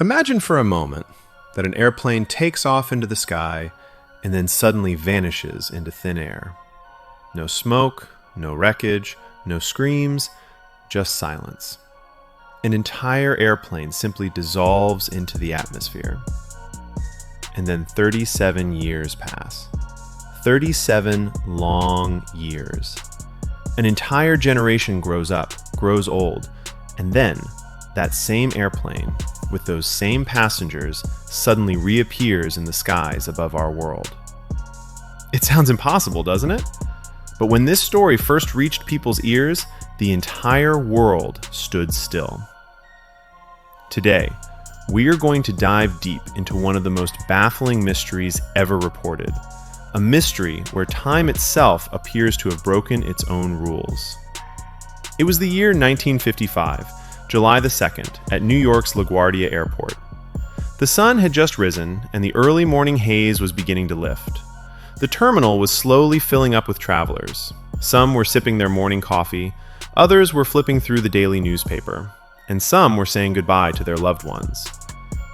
Imagine for a moment that an airplane takes off into the sky and then suddenly vanishes into thin air. No smoke, no wreckage, no screams, just silence. An entire airplane simply dissolves into the atmosphere. And then 37 years pass. 37 long years. An entire generation grows up, grows old, and then that same airplane, with those same passengers, suddenly reappears in the skies above our world. It sounds impossible, doesn't it? But when this story first reached people's ears, the entire world stood still. Today, we are going to dive deep into one of the most baffling mysteries ever reported. A mystery where time itself appears to have broken its own rules. It was the year 1955, July the 2nd, at New York's LaGuardia Airport. The sun had just risen, and the early morning haze was beginning to lift. The terminal was slowly filling up with travelers. Some were sipping their morning coffee, others were flipping through the daily newspaper, and some were saying goodbye to their loved ones.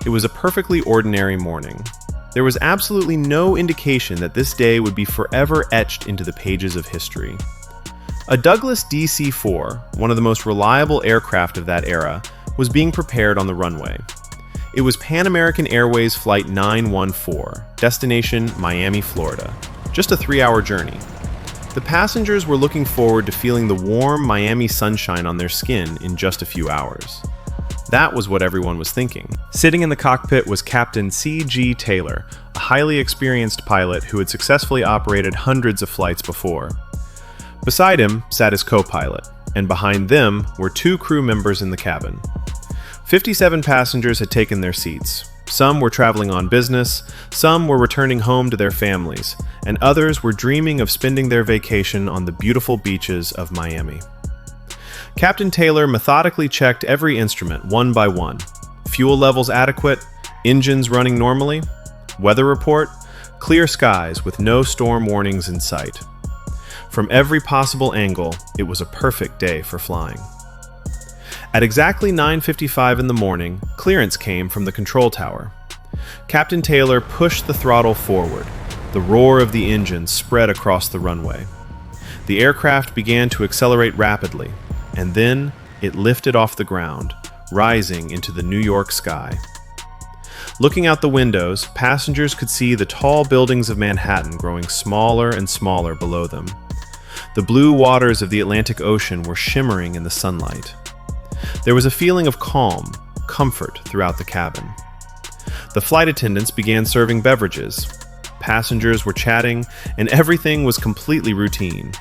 It was a perfectly ordinary morning. There was absolutely no indication that this day would be forever etched into the pages of history. A Douglas DC-4, one of the most reliable aircraft of that era, was being prepared on the runway. It was Pan American Airways Flight 914, destination Miami, Florida. Just a 3-hour journey. The passengers were looking forward to feeling the warm Miami sunshine on their skin in just a few hours. That was what everyone was thinking. Sitting in the cockpit was Captain C.G. Taylor, a highly experienced pilot who had successfully operated hundreds of flights before. Beside him sat his co-pilot, and behind them were 2 crew members in the cabin. 57 passengers had taken their seats. Some were traveling on business, some were returning home to their families, and others were dreaming of spending their vacation on the beautiful beaches of Miami. Captain Taylor methodically checked every instrument one by one. Fuel levels adequate, engines running normally, weather report, clear skies with no storm warnings in sight. From every possible angle, it was a perfect day for flying. At exactly 9:55 in the morning, clearance came from the control tower. Captain Taylor pushed the throttle forward. The roar of the engine spread across the runway. The aircraft began to accelerate rapidly, and then it lifted off the ground, rising into the New York sky. Looking out the windows, passengers could see the tall buildings of Manhattan growing smaller and smaller below them. The blue waters of the Atlantic Ocean were shimmering in the sunlight. There was a feeling of calm, comfort throughout the cabin. The flight attendants began serving beverages. Passengers were chatting, and everything was completely routine.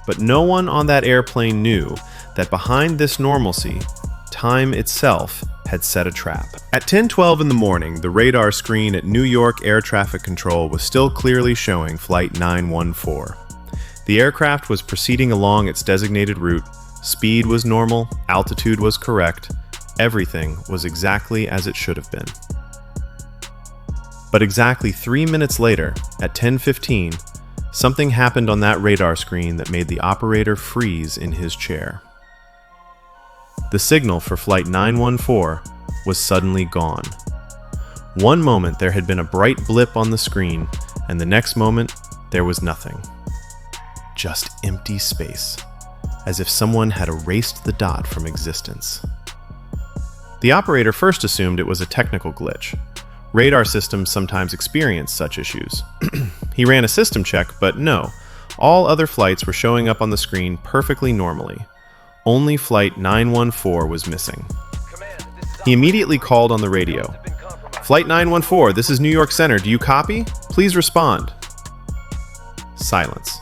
But no one on that airplane knew that behind this normalcy, time itself had set a trap. At 10:12 in the morning, the radar screen at New York Air Traffic Control was still clearly showing Flight 914. The aircraft was proceeding along its designated route. Speed was normal, altitude was correct, everything was exactly as it should have been. But exactly 3 minutes later, at 10:15, something happened on that radar screen that made the operator freeze in his chair. The signal for Flight 914 was suddenly gone. One moment there had been a bright blip on the screen, and the next moment there was nothing. Just empty space, as if someone had erased the dot from existence. The operator first assumed it was a technical glitch. Radar systems sometimes experience such issues. He ran a system check, but no, all other flights were showing up on the screen perfectly normally. Only Flight 914 was missing. He immediately called on the radio. "Flight 914, this is New York Center. Do you copy? Please respond." Silence.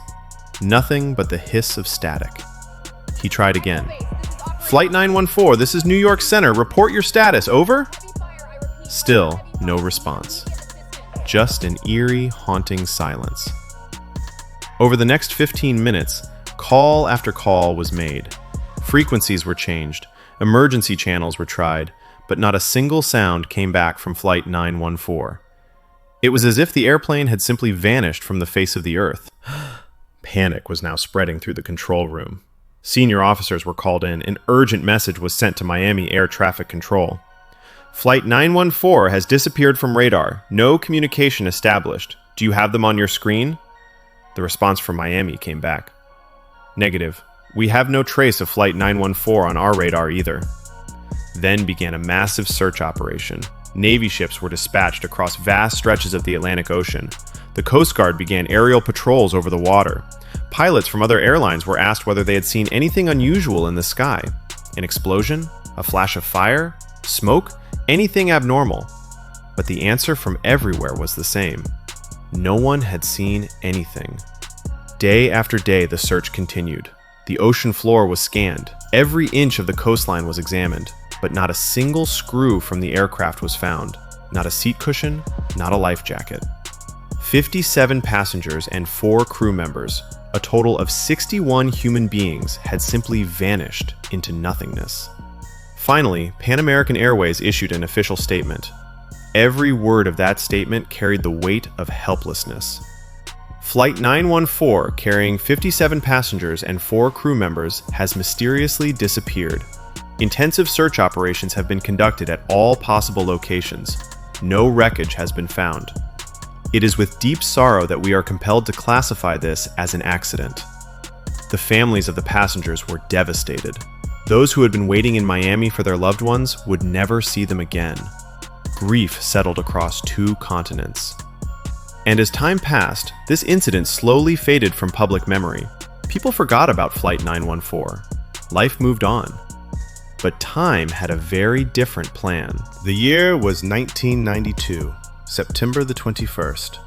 Nothing but the hiss of static. He tried again. "Flight 914, this is New York Center. Report your status. Over?" Still no response. Just an eerie, haunting silence. Over the next 15 minutes, call after call was made. Frequencies were changed, emergency channels were tried, but not a single sound came back from Flight 914. It was as if the airplane had simply vanished from the face of the earth. Panic was now spreading through the control room. Senior officers were called in. An urgent message was sent to Miami Air Traffic Control. Flight 914 has disappeared from radar. No communication established. Do you have them on your screen? The response from Miami came back. Negative. We have no trace of Flight 914 on our radar either. Then began a massive search operation. Navy ships were dispatched across vast stretches of the Atlantic Ocean. The Coast Guard began aerial patrols over the water. Pilots from other airlines were asked whether they had seen anything unusual in the sky. An explosion? A flash of fire? Smoke? Anything abnormal? But the answer from everywhere was the same. No one had seen anything. Day after day, the search continued. The ocean floor was scanned. Every inch of the coastline was examined, but not a single screw from the aircraft was found. Not a seat cushion, not a life jacket. 57 passengers and 4 crew members, a total of 61 human beings, had simply vanished into nothingness. Finally, Pan American Airways issued an official statement. Every word of that statement carried the weight of helplessness. Flight 914, carrying 57 passengers and 4 crew members, has mysteriously disappeared. Intensive search operations have been conducted at all possible locations. No wreckage has been found. It is with deep sorrow that we are compelled to classify this as an accident. The families of the passengers were devastated. Those who had been waiting in Miami for their loved ones would never see them again. Grief settled across 2 continents. And as time passed, this incident slowly faded from public memory. People forgot about Flight 914. Life moved on. But time had a very different plan. The year was 1992, September the 21st.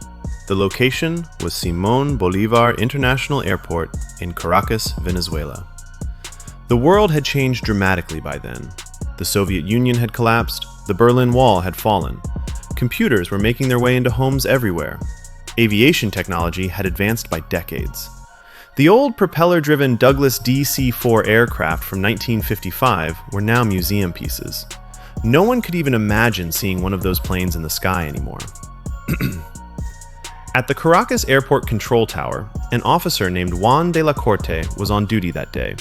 The location was Simón Bolívar International Airport in Caracas, Venezuela. The world had changed dramatically by then. The Soviet Union had collapsed, the Berlin Wall had fallen. Computers were making their way into homes everywhere. Aviation technology had advanced by decades. The old propeller-driven Douglas DC-4 aircraft from 1955 were now museum pieces. No one could even imagine seeing one of those planes in the sky anymore. At the Caracas Airport control tower, an officer named Juan de la Corte was on duty that day.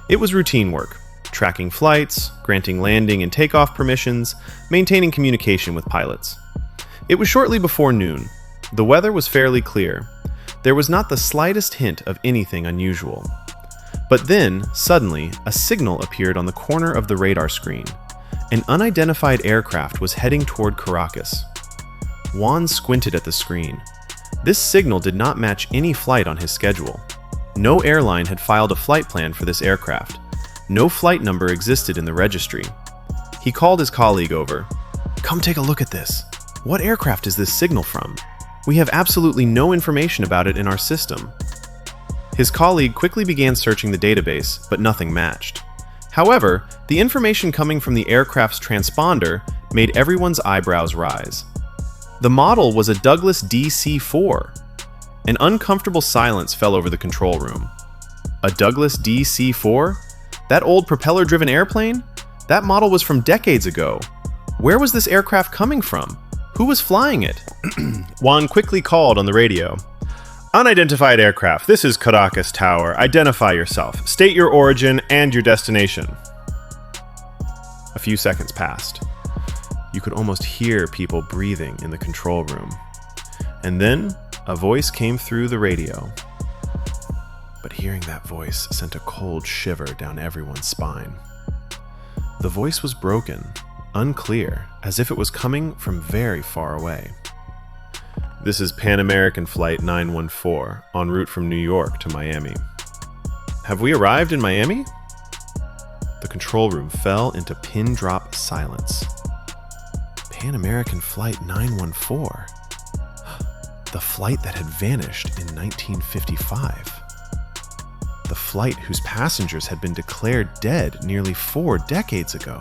It was routine work, tracking flights, granting landing and takeoff permissions, maintaining communication with pilots. It was shortly before noon. The weather was fairly clear. There was not the slightest hint of anything unusual. But then, suddenly, a signal appeared on the corner of the radar screen. An unidentified aircraft was heading toward Caracas. Juan squinted at the screen. This signal did not match any flight on his schedule. No airline had filed a flight plan for this aircraft. No flight number existed in the registry. He called his colleague over. "Come take a look at this. What aircraft is this signal from? We have absolutely no information about it in our system." His colleague quickly began searching the database, but nothing matched. However, the information coming from the aircraft's transponder made everyone's eyebrows rise. The model was a Douglas DC-4. An uncomfortable silence fell over the control room. A Douglas DC-4? That old propeller-driven airplane? That model was from decades ago. Where was this aircraft coming from? Who was flying it? Juan quickly called on the radio. "Unidentified aircraft, this is Caracas Tower. Identify yourself. State your origin and your destination." A few seconds passed. You could almost hear people breathing in the control room. And then a voice came through the radio. But hearing that voice sent a cold shiver down everyone's spine. The voice was broken, unclear, as if it was coming from very far away. "This is Pan American Flight 914, en route from New York to Miami. Have we arrived in Miami?" The control room fell into pin-drop silence. Pan American Flight 914. The flight that had vanished in 1955. The flight whose passengers had been declared dead nearly 4 decades ago.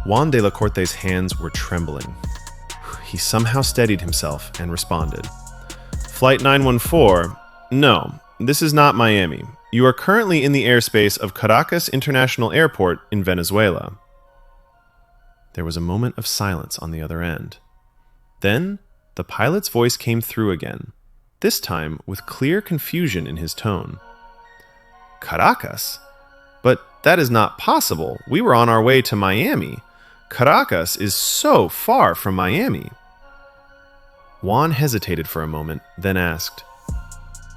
Juan de la Corte's hands were trembling. He somehow steadied himself and responded. "Flight 914, no, this is not Miami. You are currently in the airspace of Caracas International Airport in Venezuela." There was a moment of silence on the other end. Then, the pilot's voice came through again, this time with clear confusion in his tone. "Caracas? But that is not possible. We were on our way to Miami. Caracas is so far from Miami. Juan hesitated for a moment, then asked,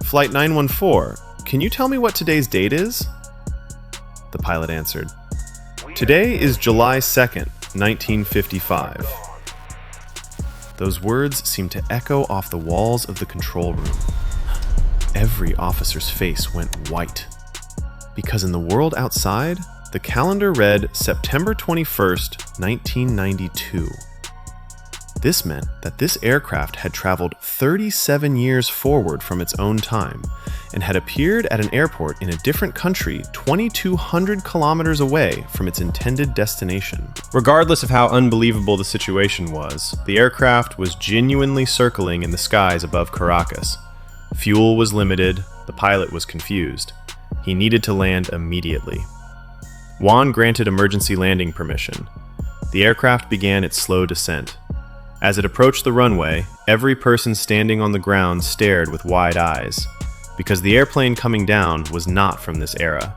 Flight 914, can you tell me what today's date is? The pilot answered, Today is July 2nd, 1955. Those words seemed to echo off the walls of the control room. Every officer's face went white, because in the world outside, the calendar read September 21st, 1992. This meant that this aircraft had traveled 37 years forward from its own time and had appeared at an airport in a different country 2,200 kilometers away from its intended destination. Regardless of how unbelievable the situation was, the aircraft was genuinely circling in the skies above Caracas. Fuel was limited, the pilot was confused. He needed to land immediately. Juan granted emergency landing permission. The aircraft began its slow descent. As it approached the runway, every person standing on the ground stared with wide eyes, because the airplane coming down was not from this era.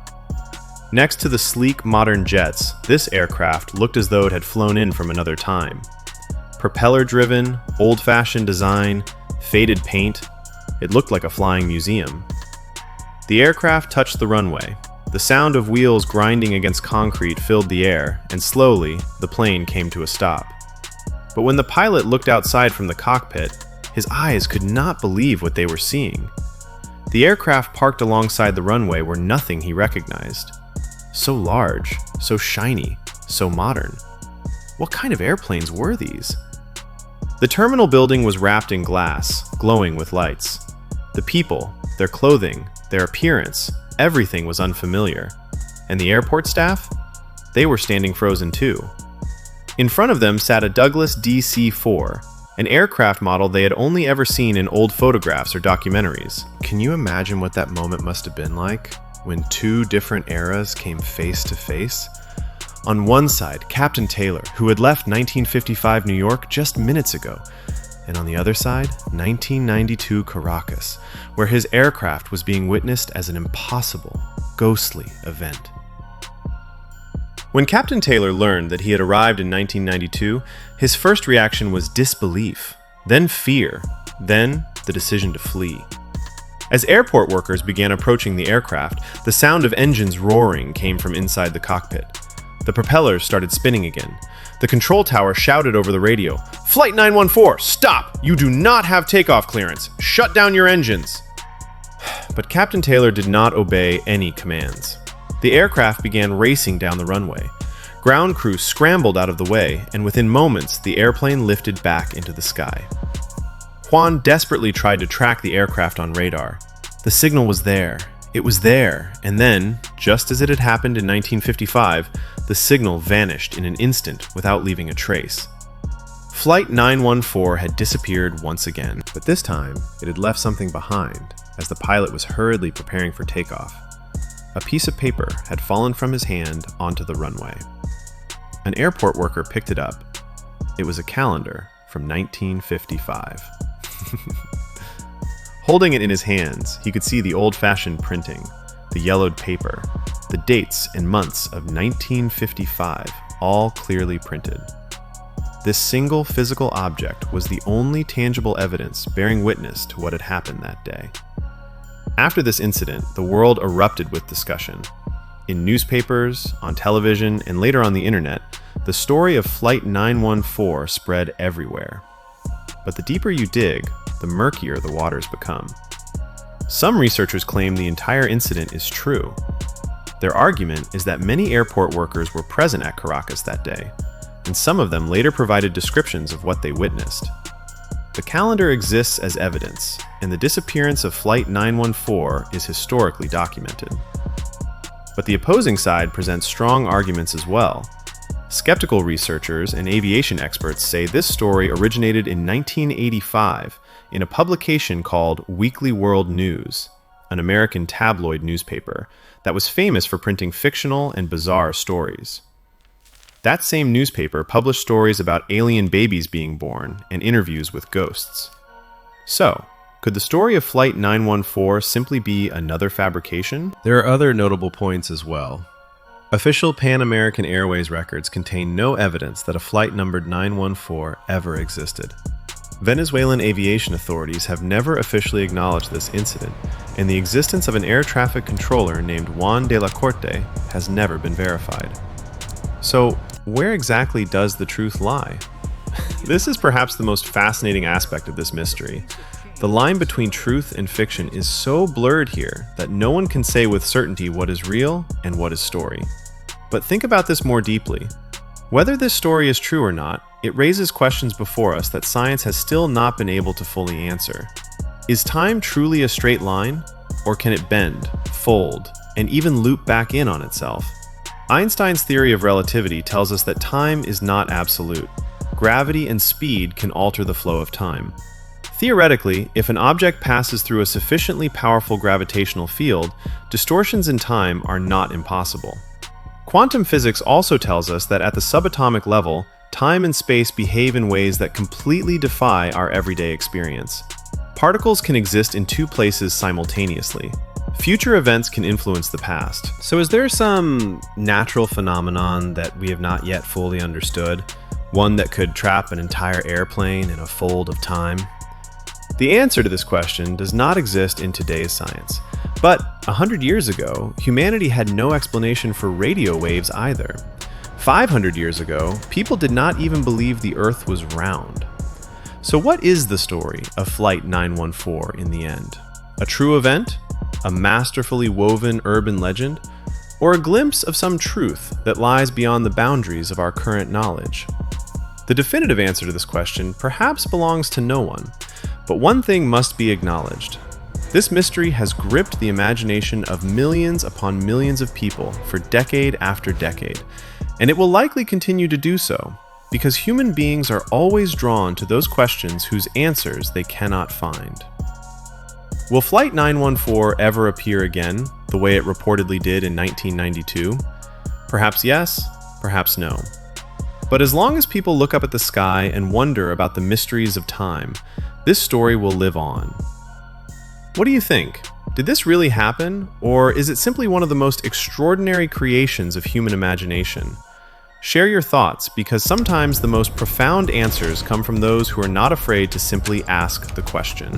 Next to the sleek modern jets, this aircraft looked as though it had flown in from another time. Propeller-driven, old-fashioned design, faded paint, it looked like a flying museum. The aircraft touched the runway. The sound of wheels grinding against concrete filled the air, and slowly, the plane came to a stop. But when the pilot looked outside from the cockpit, his eyes could not believe what they were seeing. The aircraft parked alongside the runway were nothing he recognized. So large, so shiny, so modern. What kind of airplanes were these? The terminal building was wrapped in glass, glowing with lights. The people, their clothing, their appearance, everything was unfamiliar. And the airport staff? They were standing frozen too. In front of them sat a Douglas DC-4, an aircraft model they had only ever seen in old photographs or documentaries. Can you imagine what that moment must have been like, when two different eras came face to face? On one side, Captain Taylor, who had left 1955 New York just minutes ago, and on the other side, 1992 Caracas, where his aircraft was being witnessed as an impossible, ghostly event. When Captain Taylor learned that he had arrived in 1992, his first reaction was disbelief, then fear, then the decision to flee. As airport workers began approaching the aircraft, the sound of engines roaring came from inside the cockpit. The propellers started spinning again. The control tower shouted over the radio, "Flight 914, stop! You do not have takeoff clearance! Shut down your engines!" But Captain Taylor did not obey any commands. The aircraft began racing down the runway. Ground crew scrambled out of the way, and within moments, the airplane lifted back into the sky. Juan desperately tried to track the aircraft on radar. The signal was there. It was there, and then, just as it had happened in 1955, the signal vanished in an instant without leaving a trace. Flight 914 had disappeared once again, but this time, it had left something behind, as the pilot was hurriedly preparing for takeoff. A piece of paper had fallen from his hand onto the runway. An airport worker picked it up. It was a calendar from 1955. Holding it in his hands, he could see the old-fashioned printing, the yellowed paper, the dates and months of 1955, all clearly printed. This single physical object was the only tangible evidence bearing witness to what had happened that day. After this incident, the world erupted with discussion. In newspapers, on television, and later on the internet, the story of Flight 914 spread everywhere. But the deeper you dig, the murkier the waters become. Some researchers claim the entire incident is true. Their argument is that many airport workers were present at Caracas that day, and some of them later provided descriptions of what they witnessed. The calendar exists as evidence, and the disappearance of Flight 914 is historically documented. But the opposing side presents strong arguments as well. Skeptical researchers and aviation experts say this story originated in 1985 in a publication called Weekly World News, an American tabloid newspaper that was famous for printing fictional and bizarre stories. That same newspaper published stories about alien babies being born and interviews with ghosts. So, could the story of Flight 914 simply be another fabrication? There are other notable points as well. Official Pan American Airways records contain no evidence that a flight numbered 914 ever existed. Venezuelan aviation authorities have never officially acknowledged this incident, and the existence of an air traffic controller named Juan de la Corte has never been verified. So, where exactly does the truth lie? This is perhaps the most fascinating aspect of this mystery. The line between truth and fiction is so blurred here that no one can say with certainty what is real and what is story. But think about this more deeply. Whether this story is true or not, it raises questions before us that science has still not been able to fully answer. Is time truly a straight line? Or can it bend, fold, and even loop back in on itself? Einstein's theory of relativity tells us that time is not absolute. Gravity and speed can alter the flow of time. Theoretically, if an object passes through a sufficiently powerful gravitational field, distortions in time are not impossible. Quantum physics also tells us that at the subatomic level, time and space behave in ways that completely defy our everyday experience. Particles can exist in two places simultaneously. Future events can influence the past. So is there some natural phenomenon that we have not yet fully understood? One that could trap an entire airplane in a fold of time? The answer to this question does not exist in today's science. But 100 years ago, humanity had no explanation for radio waves either. 500 years ago, people did not even believe the Earth was round. So what is the story of Flight 914 in the end? A true event? A masterfully woven urban legend? Or a glimpse of some truth that lies beyond the boundaries of our current knowledge? The definitive answer to this question perhaps belongs to no one, but one thing must be acknowledged. This mystery has gripped the imagination of millions upon millions of people for decade after decade, and it will likely continue to do so, because human beings are always drawn to those questions whose answers they cannot find. Will Flight 914 ever appear again, the way it reportedly did in 1992? Perhaps yes, perhaps no. But as long as people look up at the sky and wonder about the mysteries of time, this story will live on. What do you think? Did this really happen, or is it simply one of the most extraordinary creations of human imagination? Share your thoughts, because sometimes the most profound answers come from those who are not afraid to simply ask the question.